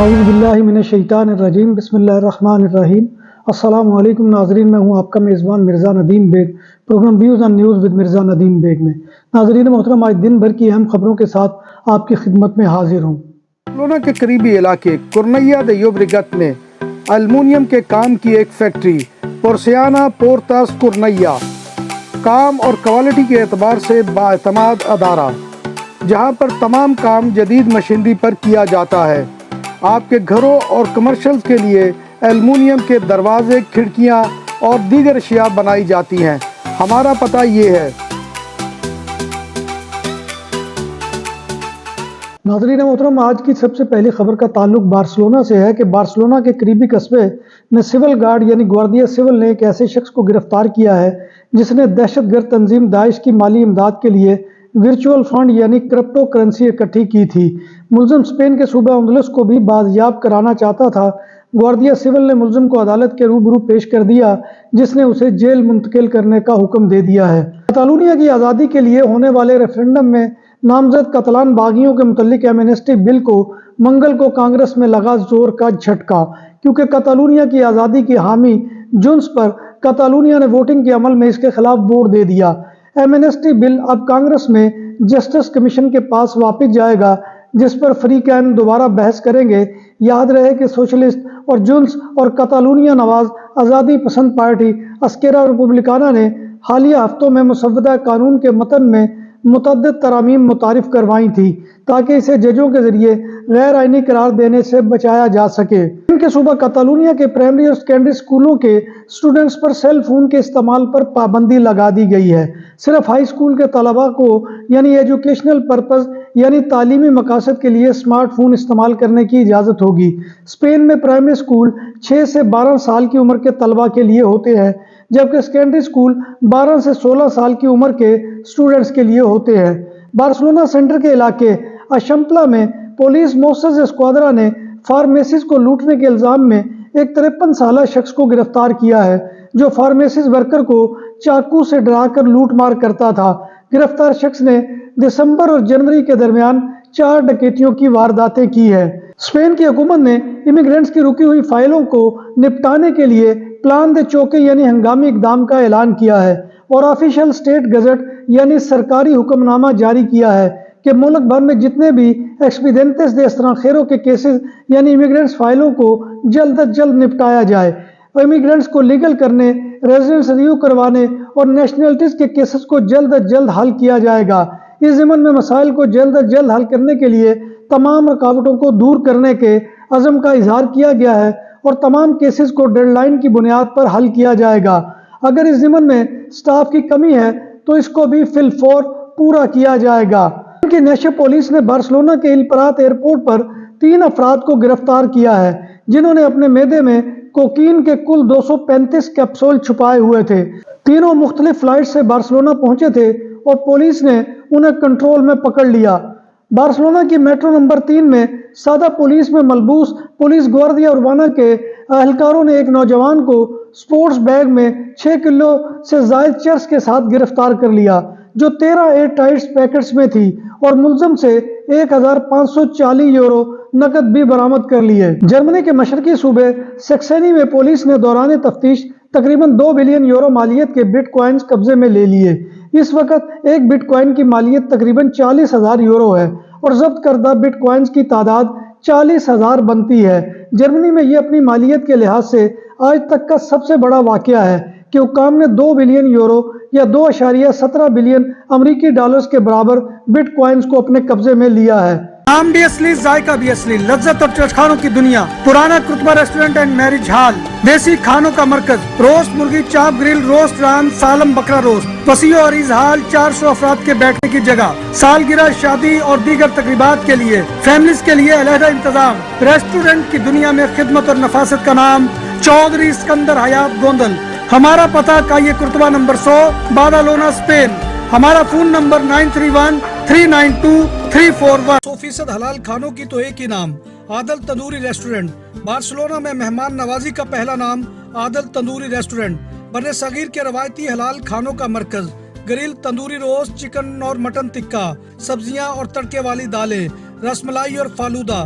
اعوذ باللہ من الشیطان الرجیم بسم اللہ الرحمن الرحیم۔ السلام علیکم ناظرین، میں ہوں آپ کا میزبان Mirza Nadeem Baig, programme views and news with Mirza Nadeem Baig میں۔ ناظرین محترم، آج دن بھر کی اہم خبروں کے ساتھ آپ کی خدمت میں حاضر ہوں۔ بارسلونا کے قریبی علاقے کورنیا de Llobregat میں المونیم کے کام کی ایک فیکٹری پورسیانا پورتاس کورنیا کام اور کوالٹی کے اعتبار سے بااعتماد ادارہ، جہاں پر تمام کام جدید مشینری پر کیا جاتا ہے۔ آپ کے گھروں اور کمرشلز کے لیے ایلومینیم کے دروازے، کھڑکیاں اور دیگر اشیاء بنائی جاتی ہیں۔ ہمارا پتہ یہ ہے۔ ناظرین محترم، آج کی سب سے پہلی خبر کا تعلق بارسلونا سے ہے کہ بارسلونا کے قریبی قصبے میں سول گارڈ یعنی گواردیا سول نے ایک ایسے شخص کو گرفتار کیا ہے جس نے دہشت گرد تنظیم داعش کی مالی امداد کے لیے ورچوئل فنڈ یعنی کرپٹو کرنسی اکٹھی کی تھی۔ ملزم اسپین کے صوبہ اندلس کو بھی بازیاب کرانا چاہتا تھا۔ گواردیا سول نے ملزم کو عدالت کے روبرو پیش کر دیا، جس نے اسے جیل منتقل کرنے کا حکم دے دیا ہے۔ کتالونیا کی آزادی کے لیے ہونے والے ریفرنڈم میں نامزد کاتالان باغیوں کے متعلق ایمنسٹی بل کو منگل کو کانگریس میں لگا زور کا جھٹکا، کیونکہ کتالونیا کی آزادی کی حامی جنس پر کتالونیا نے ووٹنگ کے عمل میں اس کے خلاف ووٹ دے دیا۔ ایمنسٹی بل اب کانگریس میں جسٹس کمیشن کے پاس واپس جائے گا، جس پر فریقین دوبارہ بحث کریں گے۔ یاد رہے کہ سوشلسٹ اور جنس اور کتالونیا نواز آزادی پسند پارٹی اسکیرا ریپبلیکانا نے حالیہ ہفتوں میں مسودہ قانون کے متن میں متعدد ترامیم متعارف کروائی تھی تاکہ اسے ججوں کے ذریعے غیر آئینی قرار دینے سے بچایا جا سکے۔ ان کے صوبہ کتالونیا کے پرائمری اور سیکنڈری اسکولوں کے اسٹوڈنٹس پر سیل فون کے استعمال پر پابندی لگا دی گئی ہے۔ صرف ہائی اسکول کے طلباء کو یعنی ایجوکیشنل پرپز یعنی تعلیمی مقاصد کے لیے اسمارٹ فون استعمال کرنے کی اجازت ہوگی۔ اسپین میں پرائمری اسکول 6 سے 12 سال کی عمر کے طلباء کے لیے ہوتے ہیں، جبکہ سیکنڈری اسکول 12 سے 16 سال کی عمر کے اسٹوڈنٹس کے لیے ہوتے ہیں۔ بارسلونا سینٹر کے علاقے اشمپلا میں پولیس موسس اسکواڈرا نے فارمیسیز کو لوٹنے کے الزام میں ایک 53 سالہ شخص کو گرفتار کیا ہے، جو فارمیسیز ورکر کو چاقو سے ڈرا کر لوٹ مار کرتا تھا۔ گرفتار شخص نے دسمبر اور جنوری کے درمیان 4 ڈکیتیوں کی وارداتیں کی ہیں۔ اسپین کی حکومت نے امیگرینٹس کی رکی ہوئی فائلوں کو نپٹانے کے لیے پلان دے چوکے یعنی ہنگامی اقدام کا اعلان کیا ہے اور آفیشل اسٹیٹ گزٹ یعنی سرکاری حکم نامہ جاری کیا ہے کہ ملک بھر میں جتنے بھی ایکسپیڈینٹس دے استرانخیروں کے کیسز یعنی امیگرینٹس فائلوں کو جلد از جلد نپٹایا جائے۔ امیگرینٹس کو لیگل کرنے، ریزیڈنس ریویو کروانے اور نیشنلٹیز کے کیسز کو جلد از جلد حل کیا جائے گا۔ اس ضمن میں مسائل کو جلد از جلد حل کرنے کے لیے تمام رکاوٹوں کو دور کرنے کے عزم کا اظہار کیا گیا ہے اور تمام کیسز کو ڈیڈ لائن کی بنیاد پر حل کیا جائے گا۔ اگر اس ضمن میں سٹاف کی کمی ہے تو اس کو بھی فی الفور پورا کیا جائے گا۔ کی نیشنل پولیس نے بارسلونا کے ایل پرات ایئرپورٹ پر 3 افراد کو گرفتار کیا ہے، جنہوں نے اپنے معدے میں کوکین کے کل 235 کیپسول چھپائے ہوئے تھے۔ تینوں مختلف فلائٹ سے بارسلونا پہنچے تھے اور پولیس نے انہیں کنٹرول میں پکڑ لیا۔ بارسلونا کی میٹرو نمبر 3 میں سادہ پولیس میں ملبوس پولیس گواردیا اربانا کے اہلکاروں نے ایک نوجوان کو سپورٹس بیگ میں 6 کلو سے زائد چرس کے ساتھ گرفتار کر لیا، جو 13 ایئر ٹائٹ پیکٹس میں تھی، اور ملزم سے 1540 یورو نقد بھی برآمد کر لیے۔ جرمنی کے مشرقی صوبے سیکسنی میں پولیس نے دوران تفتیش تقریباً 2 بلین یورو مالیت کے بٹ کوائنز قبضے میں لے لیے۔ اس وقت ایک بٹ کوائن کی مالیت تقریباً 40,000 یورو ہے اور ضبط کردہ بٹ کوائنز کی تعداد 40,000 بنتی ہے۔ جرمنی میں یہ اپنی مالیت کے لحاظ سے آج تک کا سب سے بڑا واقعہ ہے کہ حکام نے 2 بلین یورو یا 2.17 بلین امریکی ڈالرز کے برابر بٹ کوائنز کو اپنے قبضے میں لیا ہے۔ نام بھی اصلی، ذائقہ بھی اصلی، لذت اور چٹخانوں کی دنیا، پرانا کرتبہ ریسٹورنٹ اینڈ میرج ہال، دیسی کھانوں کا مرکز، روسٹ مرغی، چاپ گرل، روسٹ ران، سالم بکرا روسٹ، وسیع و عریض ہال، 400 افراد کے بیٹھنے کی جگہ، سالگرہ، شادی اور دیگر تقریبات کے لیے، فیملیز کے لیے علیحدہ انتظام۔ ریسٹورنٹ کی دنیا میں خدمت اور نفاست کا نام چودھری اسکندر حیات گوندل۔ ہمارا پتہ کائیے کرتبہ نمبر 100، بادالونا، اسپین۔ ہمارا فون نمبر 9313923341۔ 100% حلال کھانوں کی تو ایک ہی نام، عادل تندوری ریسٹورنٹ۔ بارسلونا میں مہمان نوازی کا پہلا نام عادل تندوری ریسٹورنٹ، بر صغیر کے روایتی حلال کھانوں کا مرکز۔ گرل، تندوری روسٹ، چکن اور مٹن ٹکا، سبزیاں اور تڑکے والی دالیں، رس ملائی اور فالودہ،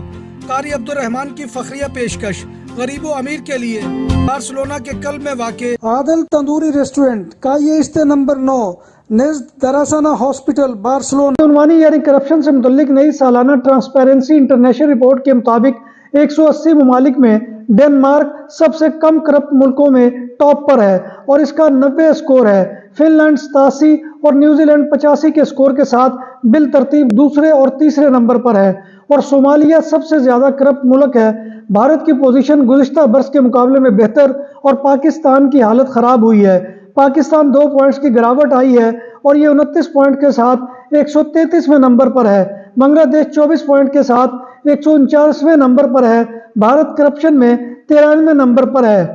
قاری عبدالرحمان کی فخریہ پیشکش غریب و امیر کے لیے بارسلونا کے قلب میں واقع عادل تندوری ریسٹورنٹ کا یہ استے نمبر 9 نزد دراسانہ ہاسپٹل بارسلونا عنوانی یعنی کرپشن سے متعلق نئی سالانہ ٹرانسپیرنسی انٹرنیشنل رپورٹ کے مطابق 180 ممالک میں ڈنمارک سب سے کم کرپٹ ملکوں میں ٹاپ پر ہے اور اس کا 90 سکور ہے۔ فن لینڈ 87 اور نیوزی لینڈ 85 کے سکور کے ساتھ بالترتیب دوسرے اور تیسرے نمبر پر ہے اور صومالیہ سب سے زیادہ کرپٹ ملک ہے۔ بھارت کی پوزیشن گزشتہ برس کے مقابلے میں بہتر اور پاکستان کی حالت خراب ہوئی ہے۔ پاکستان 2 پوائنٹس کی گراوٹ آئی ہے اور یہ 29 پوائنٹ کے ساتھ 133ویں نمبر پر ہے۔ بنگلہ دیش 24 پوائنٹ کے ساتھ 149ویں نمبر پر ہے۔ بھارت کرپشن میں 93ویں نمبر پر ہے۔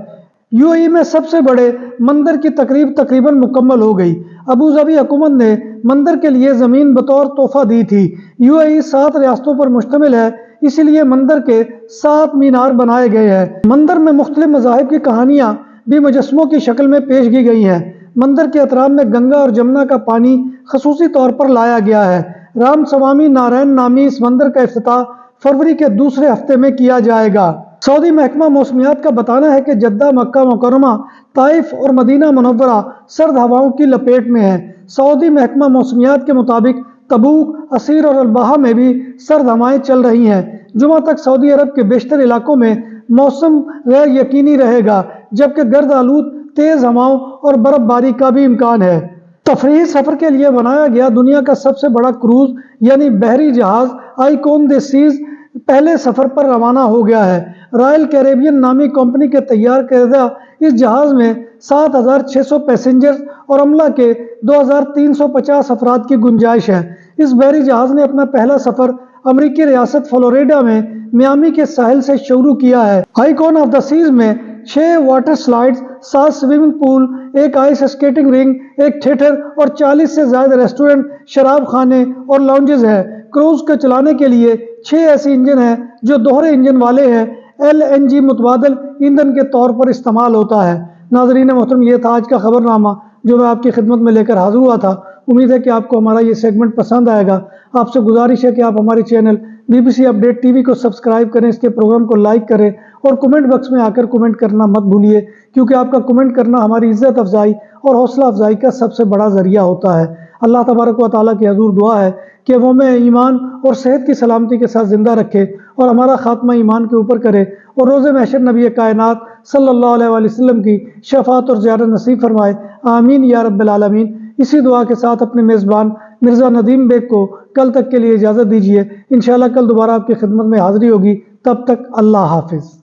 یو اے ای میں سب سے بڑے مندر کی تقریب تقریباً مکمل ہو گئی۔ ابوظہبی حکومت نے مندر کے لیے زمین بطور تحفہ دی تھی۔ یو اے ای 7 ریاستوں پر مشتمل ہے، اسی لیے مندر کے 7 مینار بنائے گئے ہیں۔ مندر میں مختلف مذاہب کی کہانیاں بھی مجسموں کی شکل میں پیش کی گئی ہیں۔ مندر کے اطراف میں گنگا اور جمنا کا پانی خصوصی طور پر لایا گیا ہے۔ رام سوامی نارائن نامی اس مندر کا افتتاح فروری کے دوسرے ہفتے میں کیا جائے گا۔ سعودی محکمہ موسمیات کا بتانا ہے کہ جدہ، مکہ مکرمہ، طائف اور مدینہ منورہ سرد ہواؤں کی لپیٹ میں ہے۔ سعودی محکمہ موسمیات کے مطابق تبوک، عسیر اور الباحہ میں بھی سرد ہوائیں چل رہی ہیں۔ جمعہ تک سعودی عرب کے بیشتر علاقوں میں موسم غیر یقینی رہے گا، جبکہ گرد آلود تیز ہواؤں اور برف باری کا بھی امکان ہے۔ تفریحی سفر کے لیے بنایا گیا دنیا کا سب سے بڑا کروز یعنی بحری جہاز آئیکون دی سیز پہلے سفر پر روانہ ہو گیا ہے۔ رائل کیریبین نامی کمپنی کے تیار کردہ اس جہاز میں 7600 پیسنجرز اور عملہ کے 2350 افراد کی گنجائش ہے۔ اس بحری جہاز نے اپنا پہلا سفر امریکی ریاست فلوریڈا میں میامی کے ساحل سے شروع کیا ہے۔ آئیکون آف دا سیز میں 6 واٹر سلائیڈز، 7 سوئمنگ پول، ایک آئس اسکیٹنگ رنگ، ایک تھیٹر اور 40 سے زائد ریسٹورنٹ، شراب خانے اور لاؤنجز ہیں۔ کروز کو چلانے کے لیے 6 ایسے انجن ہیں جو دوہرے انجن والے ہیں۔ LNG متبادل ایندھن کے طور پر استعمال ہوتا ہے۔ ناظرین محترم، یہ تھا آج کا خبر نامہ جو میں آپ کی خدمت میں لے کر حاضر ہوا تھا۔ امید ہے کہ آپ کو ہمارا یہ سیگمنٹ پسند آئے گا۔ آپ سے گزارش ہے کہ آپ ہمارے چینل BBC اپڈیٹ TV کو سبسکرائب کریں، اس کے پروگرام کو لائک کریں اور کمنٹ باکس میں آ کر کمنٹ کرنا مت بھولیے، کیونکہ آپ کا کمنٹ کرنا ہماری عزت افزائی اور حوصلہ افزائی کا سب سے بڑا ذریعہ ہوتا ہے۔ اللہ تبارک و تعالیٰ کی حضور دعا ہے کہ وہ ہمیں ایمان اور صحت کی سلامتی کے ساتھ زندہ رکھے اور ہمارا خاتمہ ایمان کے اوپر کرے اور روز محشر نبی کائنات صلی اللہ علیہ وآلہ وسلم کی شفاعت اور زیارت نصیب فرمائے۔ آمین یا رب العالمین۔ اسی دعا کے ساتھ اپنے میزبان مرزا ندیم بیگ کو کل تک کے لیے اجازت دیجیے۔ انشاءاللہ کل دوبارہ آپ کی خدمت میں حاضری ہوگی۔ تب تک اللہ حافظ۔